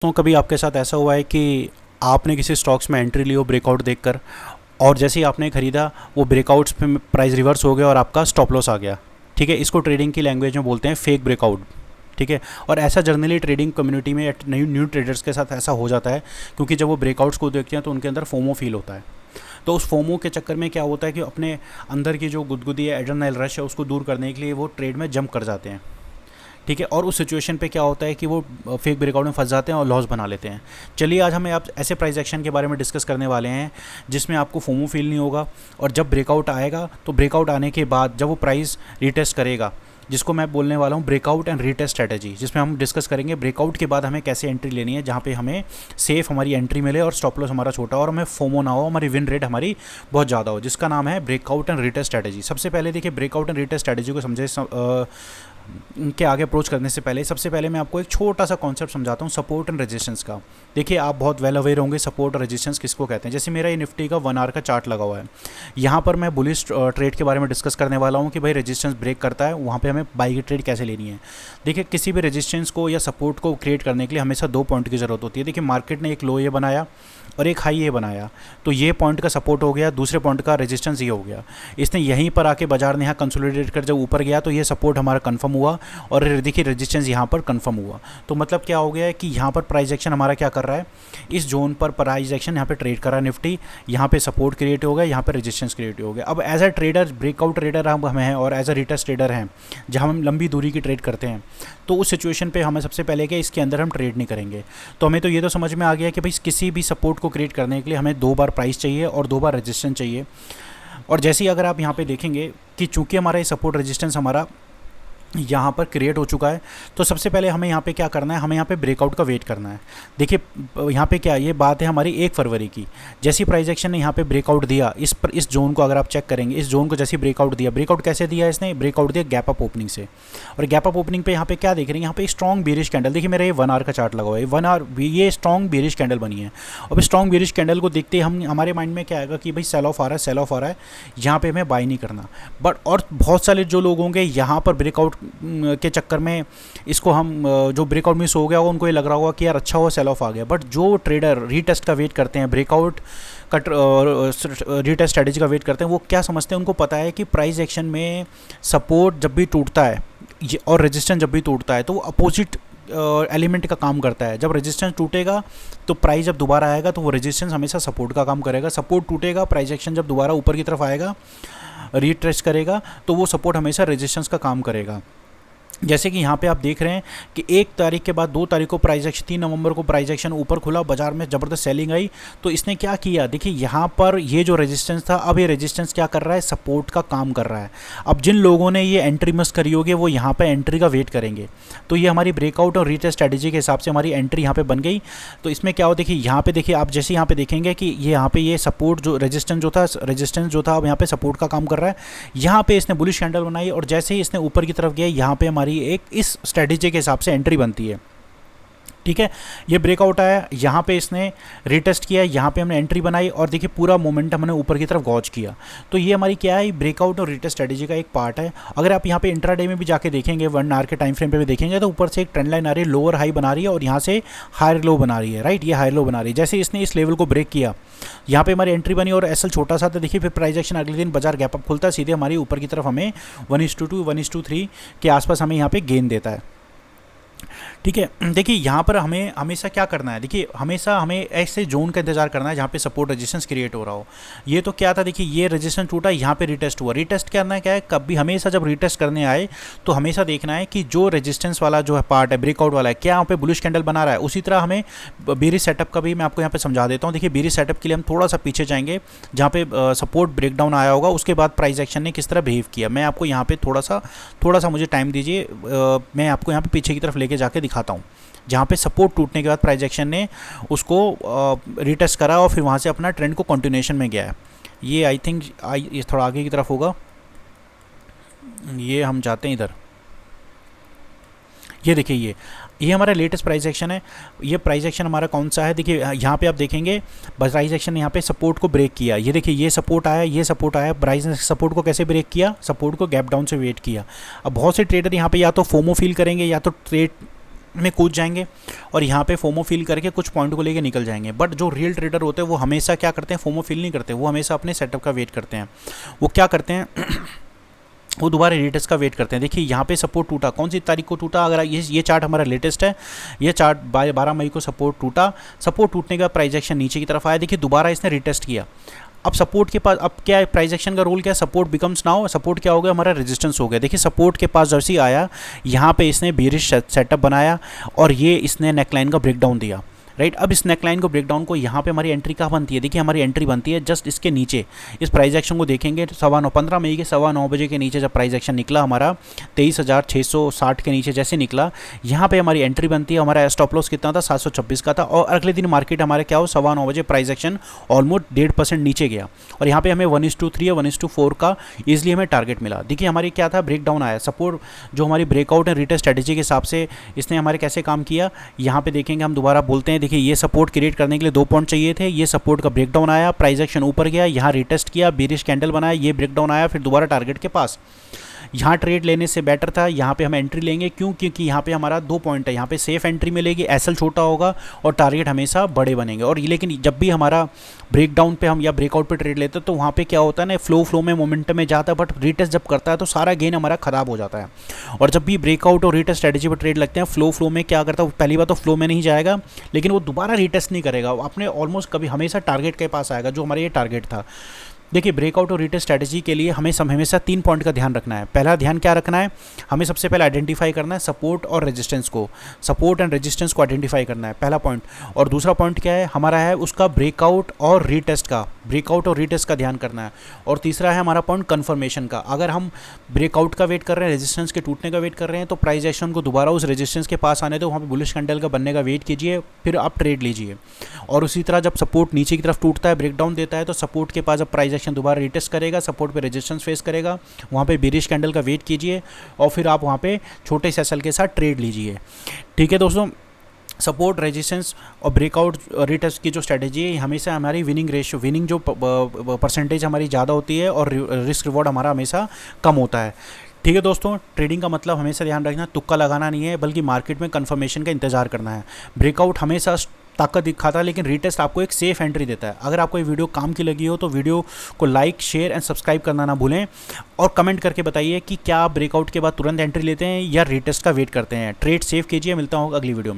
तो कभी आपके साथ ऐसा हुआ है कि आपने किसी स्टॉक्स में एंट्री ली हो ब्रेकआउट देखकर, और जैसे ही आपने ख़रीदा वो ब्रेकआउट्स पे प्राइस रिवर्स हो गया और आपका स्टॉप लॉस आ गया। ठीक है, इसको ट्रेडिंग की लैंग्वेज में बोलते हैं फेक ब्रेकआउट। ठीक है, और ऐसा जनरली ट्रेडिंग कम्युनिटी में न्यू न्यू ट्रेडर्स के साथ ऐसा हो जाता है, क्योंकि जब वो ब्रेकआउट्स को देखते हैं तो उनके अंदर फोमो फील होता है। तो उस फोमो के चक्कर में क्या होता है कि अपने अंदर की जो गुदगुदी है, एड्रेनल रश है, उसको दूर करने के लिए वो ट्रेड में जंप कर जाते हैं। ठीक है, और उस सिचुएशन पे क्या होता है कि वो फेक ब्रेकआउट में फंस जाते हैं और लॉस बना लेते हैं। चलिए आज हमें आप ऐसे प्राइस एक्शन के बारे में डिस्कस करने वाले हैं जिसमें आपको फोमो फील नहीं होगा, और जब ब्रेकआउट आएगा तो ब्रेकआउट आने के बाद जब वो प्राइस रिटेस्ट करेगा, जिसको मैं बोलने वाला हूँ ब्रेकआउट एंड रीटेस्ट स्ट्रेटेजी, जिसमें हम डिस्कस करेंगे ब्रेकआउट के बाद हमें कैसे एंट्री लेनी है जहाँ पे हमें सेफ हमारी एंट्री मिले और स्टॉप लॉस हमारा छोटा और हमें फोमो ना हो, हमारी विन रेट हमारी बहुत ज़्यादा हो, जिसका नाम है ब्रेकआउट एंड रीटेस्ट स्ट्रेटेजी। सबसे पहले देखिए, ब्रेकआउट एंड रीटेस्ट स्ट्रेटेजी को समझे के आगे अप्रोच करने से पहले सबसे पहले मैं आपको एक छोटा सा कॉन्सेप्ट समझाता हूँ सपोर्ट एंड रेजिस्टेंस का। देखिए, आप बहुत वेल अवेयर होंगे सपोर्ट और रेजिस्टेंस किसको कहते हैं। जैसे मेरा ये निफ्टी का 1 आवर का चार्ट लगा हुआ है, यहाँ पर मैं बुलिश ट्रेड के बारे में डिस्कस करने वाला हूँ कि भाई रेजिस्टेंस ब्रेक करता है, वहाँ पे हमें बाई की ट्रेड कैसे लेनी है। देखिए, किसी भी रेजिस्टेंस को या सपोर्ट को क्रिएट करने के लिए हमेशा 2 पॉइंट की ज़रूरत होती है। देखिए, मार्केट ने एक लो ये बनाया और एक हाई ये बनाया, तो ये पॉइंट का सपोर्ट हो गया, दूसरे पॉइंट का रेजिस्टेंस ये हो गया। इसने यहीं पर आके बाजार ने यहाँ कंसोलिडेट कर जब ऊपर गया तो ये सपोर्ट हमारा कंफर्म हुआ, और देखिए रेजिस्टेंस यहाँ पर कंफर्म हुआ। तो मतलब क्या हो गया है कि यहाँ पर प्राइस एक्शन हमारा क्या कर रहा है, इस जोन पर प्राइस एक्शन यहाँ पे ट्रेड कर रहा है निफ्टी, यहाँ पे सपोर्ट क्रिएट हो गया, यहाँ पे रेजिस्टेंस क्रिएट हो गया। अब as a trader, breakout trader हम हैं और एज अ रिटेस्ट ट्रेडर हैं जहाँ हम लंबी दूरी की ट्रेड करते हैं, तो उस सिचुएशन पे हमें सबसे पहले कि इसके अंदर हम ट्रेड नहीं करेंगे। तो हमें तो ये तो समझ में आ गया कि भाई किसी भी सपोर्ट को क्रिएट करने के लिए हमें 2 बार प्राइस चाहिए और 2 बार रेजिस्टेंस चाहिए। और जैसे ही अगर आप यहाँ पे देखेंगे कि चूंकि हमारा ये सपोर्ट रेजिस्टेंस हमारा यहाँ पर क्रिएट हो चुका है, तो सबसे पहले हमें यहाँ पे क्या करना है, हमें यहाँ पे ब्रेकआउट का वेट करना है। देखिए, यहाँ पे क्या, ये बात है हमारी 1 फरवरी की। जैसी प्राइस एक्शन ने यहाँ पे ब्रेकआउट दिया, इस जोन को अगर आप चेक करेंगे, इस जोन को जैसे ब्रेकआउट दिया, ब्रेकआउट कैसे दिया इसने, ब्रेकआउट दिया गैप अप ओपनिंग से। और गैप अप ओपनिंग पे यहाँ पे क्या देख रहे हैं, यहाँ पे स्ट्रॉन्ग बेरिश कैंडल। देखिए, मेरा ये 1 आवर का चार्ट लगा हुआ है, 1 आवर ये स्ट्रॉन्ग बेरिश कैंडल बनी है। अब स्ट्रॉन्ग बेरिश कैंडल को देखते हम हमारे माइंड में क्या आएगा कि भाई सेल ऑफ आ रहा है, सेल ऑफ आ रहा है, यहाँ पे हमें बाई नहीं करना। बट और बहुत सारे जो लोग होंगे यहाँ पर ब्रेकआउट के चक्कर में इसको हम जो ब्रेकआउट मिस हो गया होगा उनको ये लग रहा होगा कि यार अच्छा हुआ सेल ऑफ आ गया। बट जो ट्रेडर रीटेस्ट का वेट करते हैं, ब्रेकआउट का रीटेस्ट स्ट्रेटेजी का वेट करते हैं, वो क्या समझते हैं, उनको पता है कि प्राइस एक्शन में सपोर्ट जब भी टूटता है और रेजिस्टेंस जब भी टूटता है तो वो अपोजिट एलिमेंट का काम करता है। जब रेजिस्टेंस टूटेगा तो प्राइस जब दोबारा आएगा तो वो रेजिस्टेंस हमेशा सपोर्ट का काम करेगा, सपोर्ट टूटेगा, प्राइस एक्शन जब दोबारा ऊपर की तरफ आएगा, रीट्रेस करेगा, तो वो सपोर्ट हमेशा रेजिस्टेंस का काम करेगा। जैसे कि यहाँ पे आप देख रहे हैं कि 1 तारीख के बाद 2 तारीख को प्राइस एक्शन, 3 नवंबर को प्राइस एक्शन ऊपर खुला, बाजार में ज़बरदस्त सेलिंग आई, तो इसने क्या किया, देखिए यहाँ पर ये जो रेजिस्टेंस था, अब ये रेजिस्टेंस क्या कर रहा है, सपोर्ट का काम कर रहा है। अब जिन लोगों ने ये एंट्री मिस करी होगी वो यहाँ पर एंट्री का वेट करेंगे, तो ये हमारी ब्रेकआउट और रीटेस्ट स्ट्रेटेजी के हिसाब से हमारी एंट्री यहाँ पर बन गई। तो इसमें क्या हो, देखिए यहाँ पे देखिए आप जैसे यहाँ पे देखेंगे कि ये यहाँ पे ये सपोर्ट जो रेजिस्टेंस जो था अब यहाँ पे सपोर्ट का काम कर रहा है। यहाँ पे इसने बुलिश कैंडल बनाई और जैसे ही इसने ऊपर की तरफ गया, यहाँ पे हमारी एक इस स्ट्रेटेजी के हिसाब से एंट्री बनती है। ठीक है, ये ब्रेकआउट आया, यहाँ पे इसने रिटेस्ट किया, यहाँ पे हमने एंट्री बनाई और देखिए पूरा मोमेंटम हमने ऊपर की तरफ गॉच किया। तो ये हमारी क्या है, ब्रेकआउट और रिटेस्ट स्ट्रेटेजी का एक पार्ट है। अगर आप यहाँ पे इंट्राडे में भी जाके देखेंगे, 1 आवर के टाइम फ्रेम पे भी देखेंगे, तो ऊपर से एक ट्रेंड लाइन आ रही है, लोअर हाई बना रही है और यहाँ से हायर लो बना रही है, राइट, ये हायर लो बना रही है। जैसे इसने इस लेवल को ब्रेक किया, यहाँ पे हमारी एंट्री बनी और एसएल छोटा सा था। देखिए फिर प्राइस एक्शन अगले दिन बाजार गैप अप खुलता है, सीधे हमारी ऊपर की तरफ हमें 1:2 1:3 के आसपास हमें यहाँ पे गेन देता है। ठीक है, देखिए यहाँ पर हमें हमेशा क्या करना है, देखिए हमेशा हमें ऐसे जोन का इंतजार करना है जहाँ पे सपोर्ट रेजिस्टेंस क्रिएट हो रहा हो। ये तो क्या था, देखिए ये रेजिस्टेंस टूटा, यहाँ पे रिटेस्ट हुआ। रिटेस्ट करना है क्या है, कभी हमेशा जब रिटेस्ट करने आए तो हमेशा देखना है कि जो रेजिस्टेंस वाला जो है पार्ट है, ब्रेकआउट वाला है, क्या यहाँ पे बुलिश कैंडल बना रहा है। उसी तरह हमें बेरिश सेटअप का भी मैं आपको यहाँ पे समझा देता हूँ। देखिए बेरिश सेटअप के लिए हम थोड़ा सा पीछे जाएंगे, जहाँ पे सपोर्ट ब्रेकडाउन आया होगा, उसके बाद प्राइस एक्शन ने किस तरह बिहेव किया। मैं आपको यहाँ पे थोड़ा सा मुझे टाइम दीजिए, मैं आपको यहाँ पे पीछे की तरफ लेके जाके दिखाता हूँ, जहाँ पे सपोर्ट टूटने के बाद प्राइस एक्शन ने उसको रिटेस्ट करा और फिर वहाँ से अपना ट्रेंड को कंटिन्यूएशन में गया है। ये आई थिंक ये थोड़ा आगे की तरफ होगा, ये हम जाते हैं इधर। ये देखिए ये हमारा लेटेस्ट प्राइस एक्शन है। ये प्राइस एक्शन हमारा कौन सा है, देखिए यहाँ पे आप देखेंगे प्राइस एक्शन ने यहाँ पे सपोर्ट को ब्रेक किया। ये देखिए ये सपोर्ट आया, ये सपोर्ट आया। प्राइस ने सपोर्ट को कैसे ब्रेक किया, सपोर्ट को गैप डाउन से वेट किया। अब बहुत से ट्रेडर यहाँ पे या तो फोमो फील करेंगे या तो ट्रेड में कूद जाएंगे और यहाँ पे फोमो फील करके कुछ पॉइंट को लेके निकल जाएंगे। बट जो रियल ट्रेडर होते हैं वो हमेशा क्या करते हैं, फोमो फील नहीं करते, वो हमेशा अपने सेटअप का वेट करते हैं। वो क्या करते हैं वो दोबारा रीटेस्ट का वेट करते हैं। देखिए यहाँ पे सपोर्ट टूटा, कौन सी तारीख को टूटा, अगर ये चार्ट हमारा लेटेस्ट है, ये चार्ट 12 मई को सपोर्ट टूटा। सपोर्ट टूटने का प्राइस एक्शन नीचे की तरफ आया, देखिए दोबारा इसने रिटेस्ट किया। अब सपोर्ट के पास अब क्या है, प्राइस एक्शन का रोल क्या है, सपोर्ट बिकम्स नाउ, सपोर्ट क्या हो गया हमारा, रेजिस्टेंस हो गया। देखिए सपोर्ट के पास जैसे ही आया, यहाँ पे इसने बेरिश सेटअप बनाया और ये इसने नेकलाइन का ब्रेकडाउन दिया, राइट। अब इस नेकलाइन को ब्रेकडाउन को यहाँ पे हमारी एंट्री कहाँ बनती है, देखिए हमारी एंट्री बनती है जस्ट इसके नीचे। इस प्राइस एक्शन को देखेंगे 15 मई के 9:15 बजे के नीचे जब प्राइस एक्शन निकला हमारा 23,660 के नीचे जैसे निकला, यहाँ पे हमारी एंट्री बनती है। हमारा स्टॉप लॉस कितना था, 726 का था। और अगले दिन मार्केट हमारे क्या हो, 9:15 बजे प्राइस एक्शन ऑलमोस्ट 1.5% नीचे गया और यहाँ पे हमें 1:3 या 1:4 का ईजिली हमें टारगेट मिला। देखिए हमारी क्या था, ब्रेकडाउन आया। सपोर्ट जो हमारी ब्रेकआउट एंड रिटेस्ट स्ट्रेटेजी के हिसाब से इसने हमारे कैसे काम किया, यहाँ पे देखेंगे हम दोबारा बोलते हैं। देखिए ये सपोर्ट क्रिएट करने के लिए 2 पॉइंट चाहिए थे, ये सपोर्ट का ब्रेकडाउन आया, प्राइस एक्शन ऊपर गया, यहाँ रिटेस्ट किया, बेरिश कैंडल बनाया, ये ब्रेकडाउन आया, फिर दोबारा टारगेट के पास। यहाँ ट्रेड लेने से बेटर था यहाँ पे हम एंट्री लेंगे, क्यों, क्योंकि यहाँ पे हमारा 2 पॉइंट है, यहाँ पे सेफ एंट्री मिलेगी, एसएल छोटा होगा और टारगेट हमेशा बड़े बनेंगे। और लेकिन जब भी हमारा ब्रेकडाउन पे हम या ब्रेकआउट पे ट्रेड लेते हैं तो वहाँ पे क्या होता है ना, फ्लो में मोमेंटम में जाता है, बट रिटेस्ट जब करता है तो सारा गेन हमारा खराब हो जाता है। और जब भी ब्रेकआउट और रिटेस्ट स्ट्रेटेजी पर ट्रेड लगते हैं, फ्लो में क्या करता है, पहली बार तो फ्लो में नहीं जाएगा, लेकिन वो दोबारा रिटेस्ट नहीं करेगा, अपने ऑलमोस्ट कभी हमेशा टारगेट के पास आएगा जो हमारा ये टारगेट था। देखिए ब्रेकआउट और रिटेस्ट स्ट्रेटेजी के लिए हमें हमेशा 3 पॉइंट का ध्यान रखना है। पहला ध्यान क्या रखना है, हमें सबसे पहले आइडेंटिफाई करना है सपोर्ट और रेजिस्टेंस को, सपोर्ट एंड रेजिस्टेंस को आइडेंटिफाई करना है, पहला पॉइंट। और दूसरा पॉइंट क्या है हमारा, है उसका ब्रेकआउट और रीटेस्ट का, ब्रेकआउट और रीटेस्ट का ध्यान करना है। और तीसरा है हमारा पॉइंट कन्फर्मेशन का। अगर हम ब्रेकआउट का वेट कर रहे हैं, रेजिस्टेंस के टूटने का वेट कर रहे हैं, तो प्राइस एक्शन को दोबारा उस रेजिस्टेंस के पास आने दो, वहाँ पे बुलिश कैंडल का बनने का वेट कीजिए, फिर आप ट्रेड लीजिए। और उसी तरह जब सपोर्ट नीचे की तरफ टूटता है, ब्रेकडाउन देता है, तो सपोर्ट के पास जब प्राइस एक्शन दोबारा रिटेस्ट करेगा, सपोर्ट पे रेजिस्टेंस फेस करेगा, वहाँ पे बेरिश कैंडल का वेट कीजिए और फिर आप वहाँ पे छोटे से एसएल के साथ ट्रेड लीजिए। ठीक है दोस्तों, सपोर्ट, रेजिस्टेंस और ब्रेकआउट रिटेस्ट की जो स्ट्रेटेजी है हमेशा हमारी विनिंग रेशियो, विनिंग जो परसेंटेज हमारी ज़्यादा होती है और रिस्क रिवॉर्ड हमारा हमेशा कम होता है। ठीक है दोस्तों, ट्रेडिंग का मतलब हमेशा ध्यान रखना, तुक्का लगाना नहीं है, बल्कि मार्केट में कंफर्मेशन का इंतजार करना है। ब्रेकआउट हमेशा ताकत दिखाता है, लेकिन रिटेस्ट आपको एक सेफ एंट्री देता है। अगर आपको ये वीडियो काम की लगी हो तो वीडियो को लाइक, शेयर एंड सब्सक्राइब करना ना भूलें और कमेंट करके बताइए कि क्या आप ब्रेकआउट के बाद तुरंत एंट्री लेते हैं या रिटेस्ट का वेट करते हैं। ट्रेड सेफ कीजिए, मिलता हूँ अगली वीडियो में।